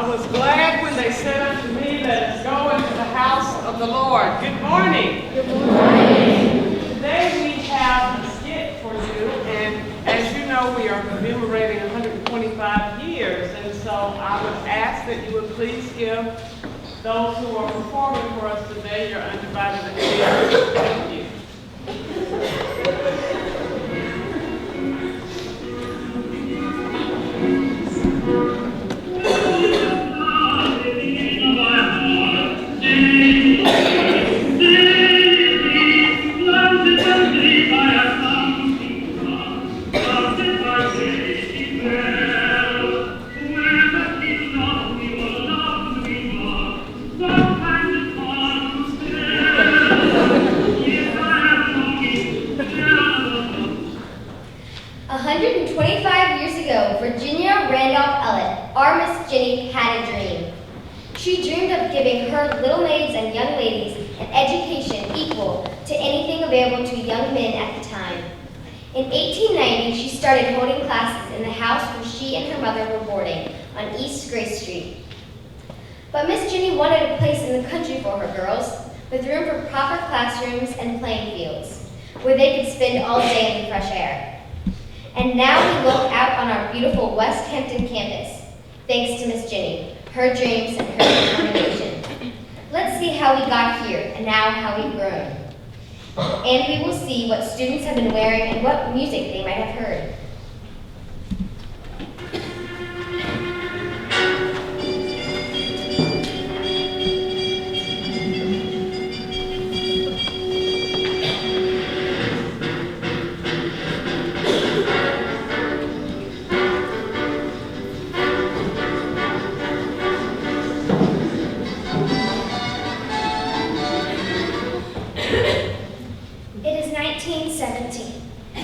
was glad when they said unto me, let us go into the house of the Lord. Good morning. Good morning. Today we have a skit for you, and as you know, we are commemorating 125 years, and so I would ask that you would please give those who are performing for us today your undivided attention. Thank you. Virginia Randolph Ellett, our Miss Jenny, had a dream. She dreamed of giving her little maids and young ladies an education equal to anything available to young men at the time. In 1890, she started holding classes in the house where she and her mother were boarding on East Grace Street. But Miss Jenny wanted a place in the country for her girls, with room for proper classrooms and playing fields, where they could spend all day in the fresh air. And now we look out on our beautiful West Hampton campus, thanks to Miss Jenny, her dreams and her determination. Let's see how we got here and now how we've grown. And we will see what students have been wearing and what music they might have heard.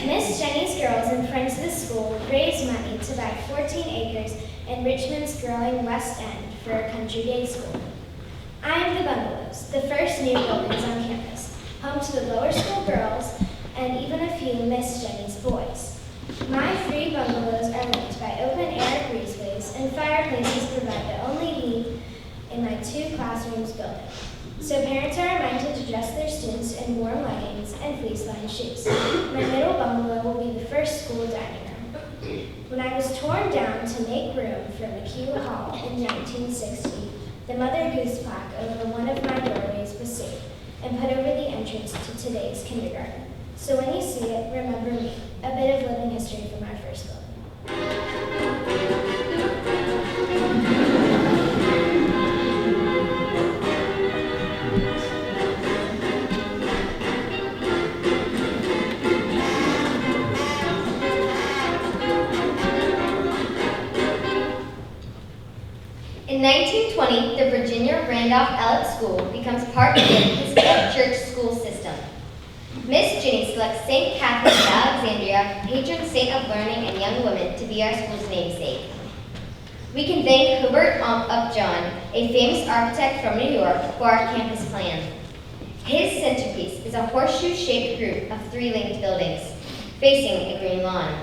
Miss Jenny's girls and friends of the school raised money to buy 14 acres in Richmond's growing West End for a country day school. I am the Bungalows, the first new buildings on campus, home to the lower school girls and even a few Miss Jenny's boys. My 3 bungalows are linked by open-air breezeways, and fireplaces provide the only heat in my 2 classrooms building. So parents are reminded to dress their students in warm leggings and fleece-lined shoes. My middle bungalow will be the first school dining room. When I was torn down to make room for McHugh Hall in 1960, the Mother Goose plaque over one of my doorways was saved and put over the entrance to today's kindergarten. So when you see it, remember me, a bit of living history from our first building. In 1920, the Virginia Randolph Ellett School becomes part of the Episcopal Church school system. Miss Jenny selects St. Catherine of Alexandria, patron saint of learning and young women, to be our school's namesake. We can thank Hubert Upjohn, a famous architect from New York, for our campus plan. His centerpiece is a horseshoe-shaped group of 3 linked buildings, facing a green lawn.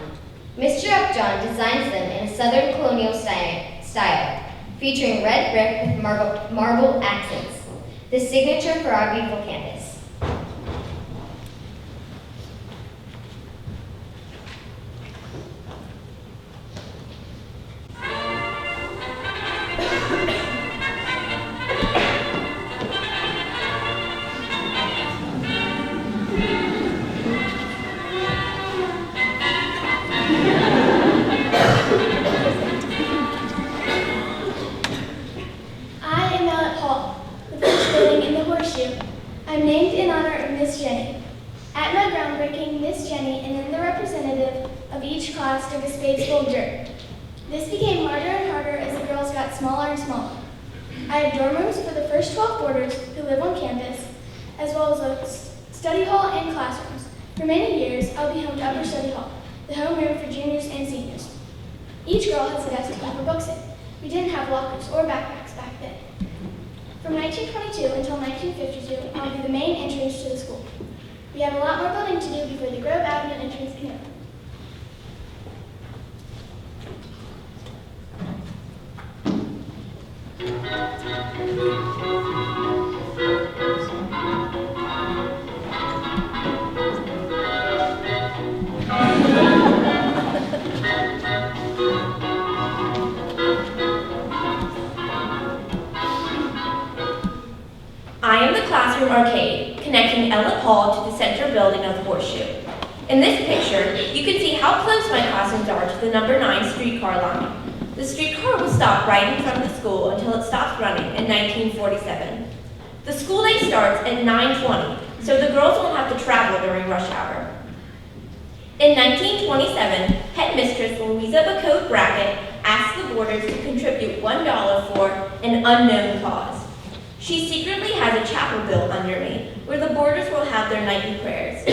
Mr. Upjohn designs them in a Southern colonial style, featuring red brick with marble accents, the signature for our beautiful campus. I'm named in honor of Miss Jenny. At my groundbreaking, Miss Jenny and then the representative of each class took a spadeful of dirt. This became harder and harder as the girls got smaller and smaller. I have dorm rooms for the first 12 boarders who live on campus, as well as a study hall and classrooms. For many years, I'll be home to Upper Study Hall, the homeroom for juniors and seniors. Each girl has a desk to keep her books in. We didn't have lockers or backpacks back then. From 1922 until 1952, I'll be the main entrance to the school. We have a lot more building to do before the Grove Avenue entrance can open. arcade, connecting Ellett Hall to the center building of the Horseshoe. In this picture, you can see how close my classrooms are to the number 9 streetcar line. The streetcar will stop right in front of the school until it stops running in 1947. The school day starts at 9:20, so the girls won't have to travel during rush hour. In 1927, Headmistress Louisa Bacote Brackett asked the boarders to contribute $1 for an unknown cause. She secretly has a chapel built under me, where the boarders will have their nightly prayers.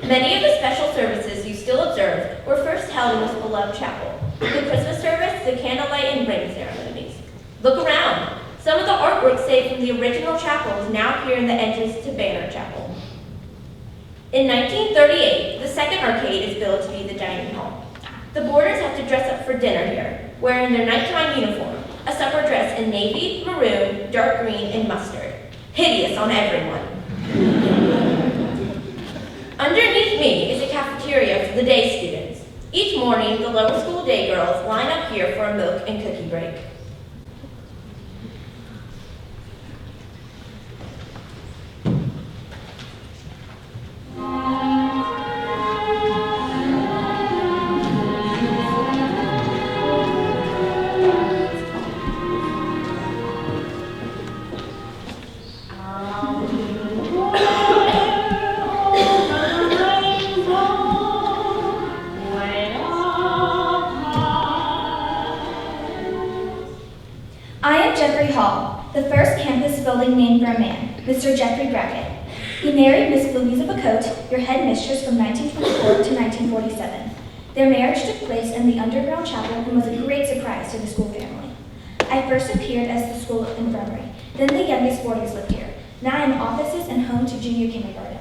Many of the special services you still observe were first held in this beloved chapel: the Christmas service, the candlelight, and ring ceremonies. Look around. Some of the artwork saved from the original chapel is now here in the entrance to Banner Chapel. In 1938, the second arcade is built to be the dining hall. The boarders have to dress up for dinner here, wearing their nighttime uniform, a supper dress in navy, maroon, dark green, and mustard. Hideous on everyone. Underneath me is a cafeteria for the day students. Each morning, the lower school day girls line up here for a milk and cookie break. I am Jeffrey Hall, the first campus building named for a man, Mr. Jeffrey Brackett. He married Miss Louisa Bacote, your headmistress from 1924 to 1947. Their marriage took place in the underground chapel and was a great surprise to the school family. I first appeared as the school infirmary, then the youngest boarders lived here. Now I am offices and home to junior kindergarten.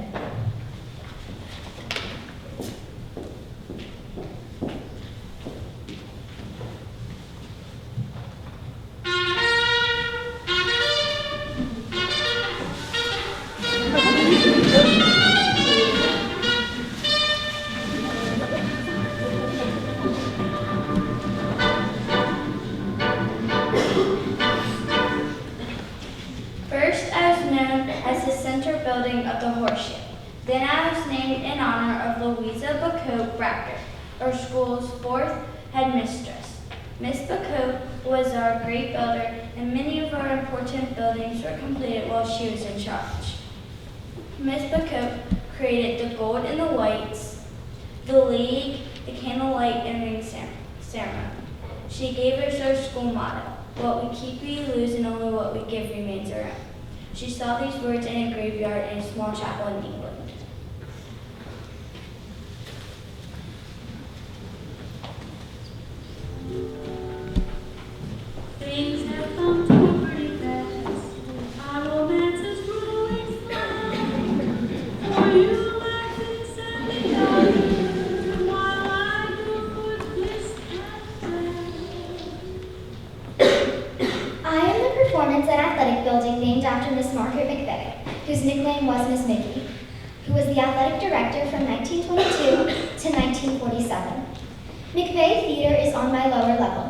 First, I was known as the center building of the Horseshoe. Then I was named in honor of Louisa Bacote Brackett, our school's fourth headmistress. Miss Bacote was our great builder, and many of our important buildings were completed while she was in charge. Miss Bacote created the gold and the whites, the league, the candlelight, and ring ceremony. She gave us our school motto: what we keep we lose, and only what we give remains our own. She saw these words in a graveyard in a small chapel in England. Things have come to pretty fast. Our romance is growing fast. For you like this and the other, while I go for bliss and I am the performance and athletic building named after Miss Margaret McVeigh, whose nickname was Miss Mickey, who was the athletic director from 1922 to 1947. McVeigh Theater is on my lower level.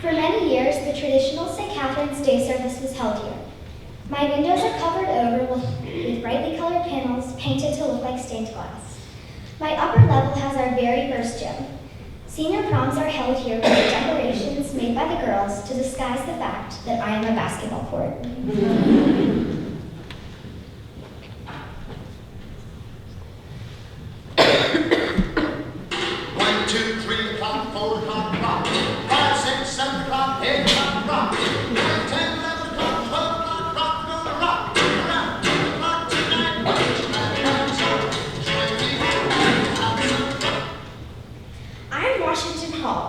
For many years, the traditional St. Catherine's Day service was held here. My windows are covered over with brightly colored panels painted to look like stained glass. My upper level has our very first gym. Senior proms are held here with decorations made by the girls to disguise the fact that I am a basketball court. 1, 2, 3 o'clock, 4 o'clock, rock. 5, 6, 7 o'clock, 8 o'clock, rock. 9, 10, 11 o'clock, 12 o'clock, rock. We're gonna rock around 2 o'clock tonight. I'm Washington Hall.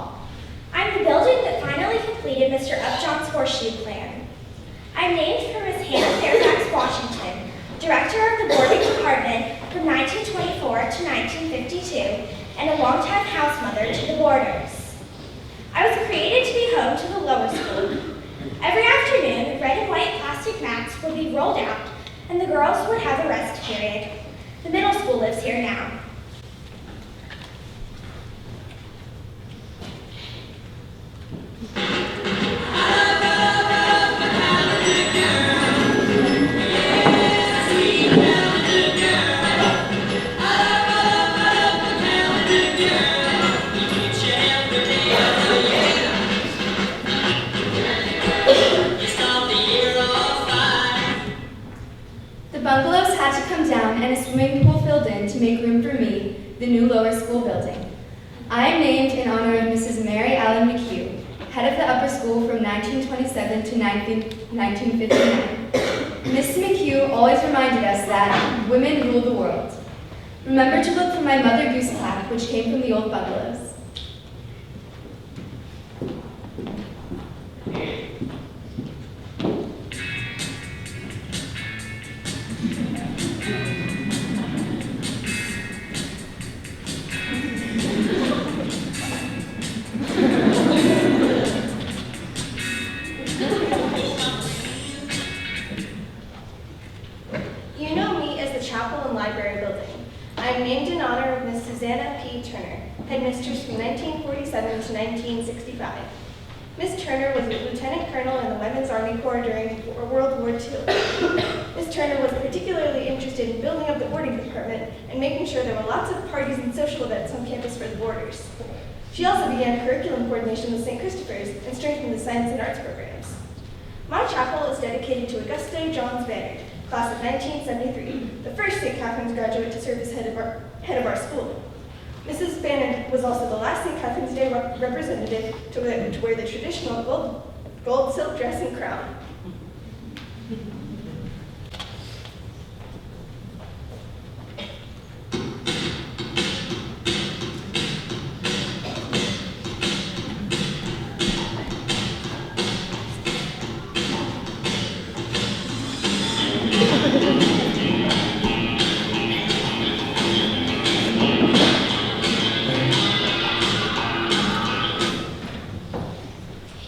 I'm the building that finally completed Mr. Upjohn's horseshoe plan. I'm named for Miss Hannah Fairfax Washington, director of the boarding department from 1924 to 1952, and a longtime house mother to the boarders. I was created to be home to the lower school. Every afternoon, red and white plastic mats would be rolled out, and the girls would have a rest period. The middle school lives here now. Sweet and a swimming pool filled in to make room for me, the new lower school building. I am named in honor of Mrs. Mary Ellen McHugh, head of the upper school from 1927 to 1959. Miss McHugh always reminded us that women rule the world. Remember to look for my Mother Goose plaque, which came from the old bungalows. You know me as the chapel and library building. I am named in honor of Miss Susanna P. Turner, headmistress from 1947 to 1965. Miss Turner was a lieutenant colonel in the Women's Army Corps during World War II. Miss Turner was particularly interested in building up the boarding department and making sure there were lots of parties and social events on campus for the boarders. She also began curriculum coordination with St. Christopher's and strengthened the science and arts programs. My chapel is dedicated to Auguste Johns Bannard, class of 1973, the first St. Catherine's graduate to serve as head of our school. Mrs. Bannard was also the last St. Catherine's Day representative to wear the traditional gold silk dress and crown.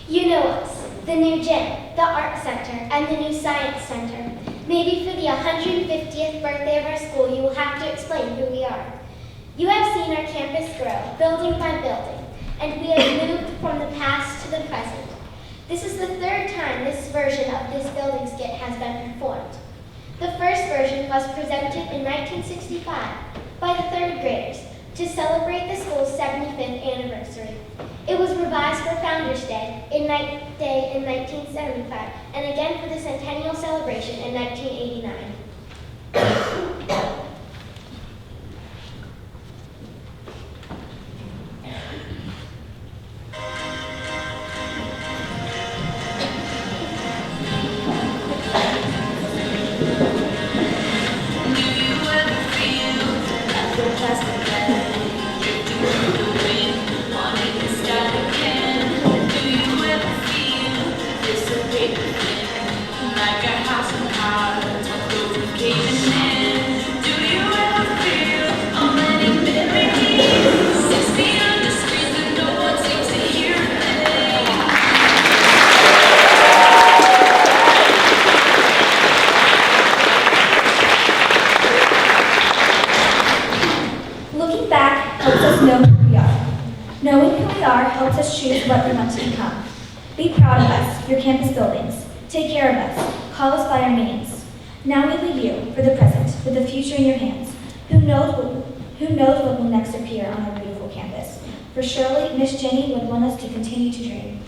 You know us, the new gym, the art center, and the new science center. Maybe for the 150th birthday of our school, you will have to explain who we are. You have seen our campus grow, building by building, and we have moved from the past to the present. This is the third time this version of this building skit has been performed. The first version was presented in 1965 by the third graders to celebrate the school's 75th anniversary. It was revised for Founders Day in 1975 and again for the centennial celebration in 1989. Looking back helps us know who we are. Knowing who we are helps us choose what we want to become. Be proud of us, your campus buildings. Take care of us. Call us by our names. Now we leave you, for the present, with the future in your hands. Who knows what will next appear on our beautiful campus? For surely Miss Jenny would want us to continue to dream.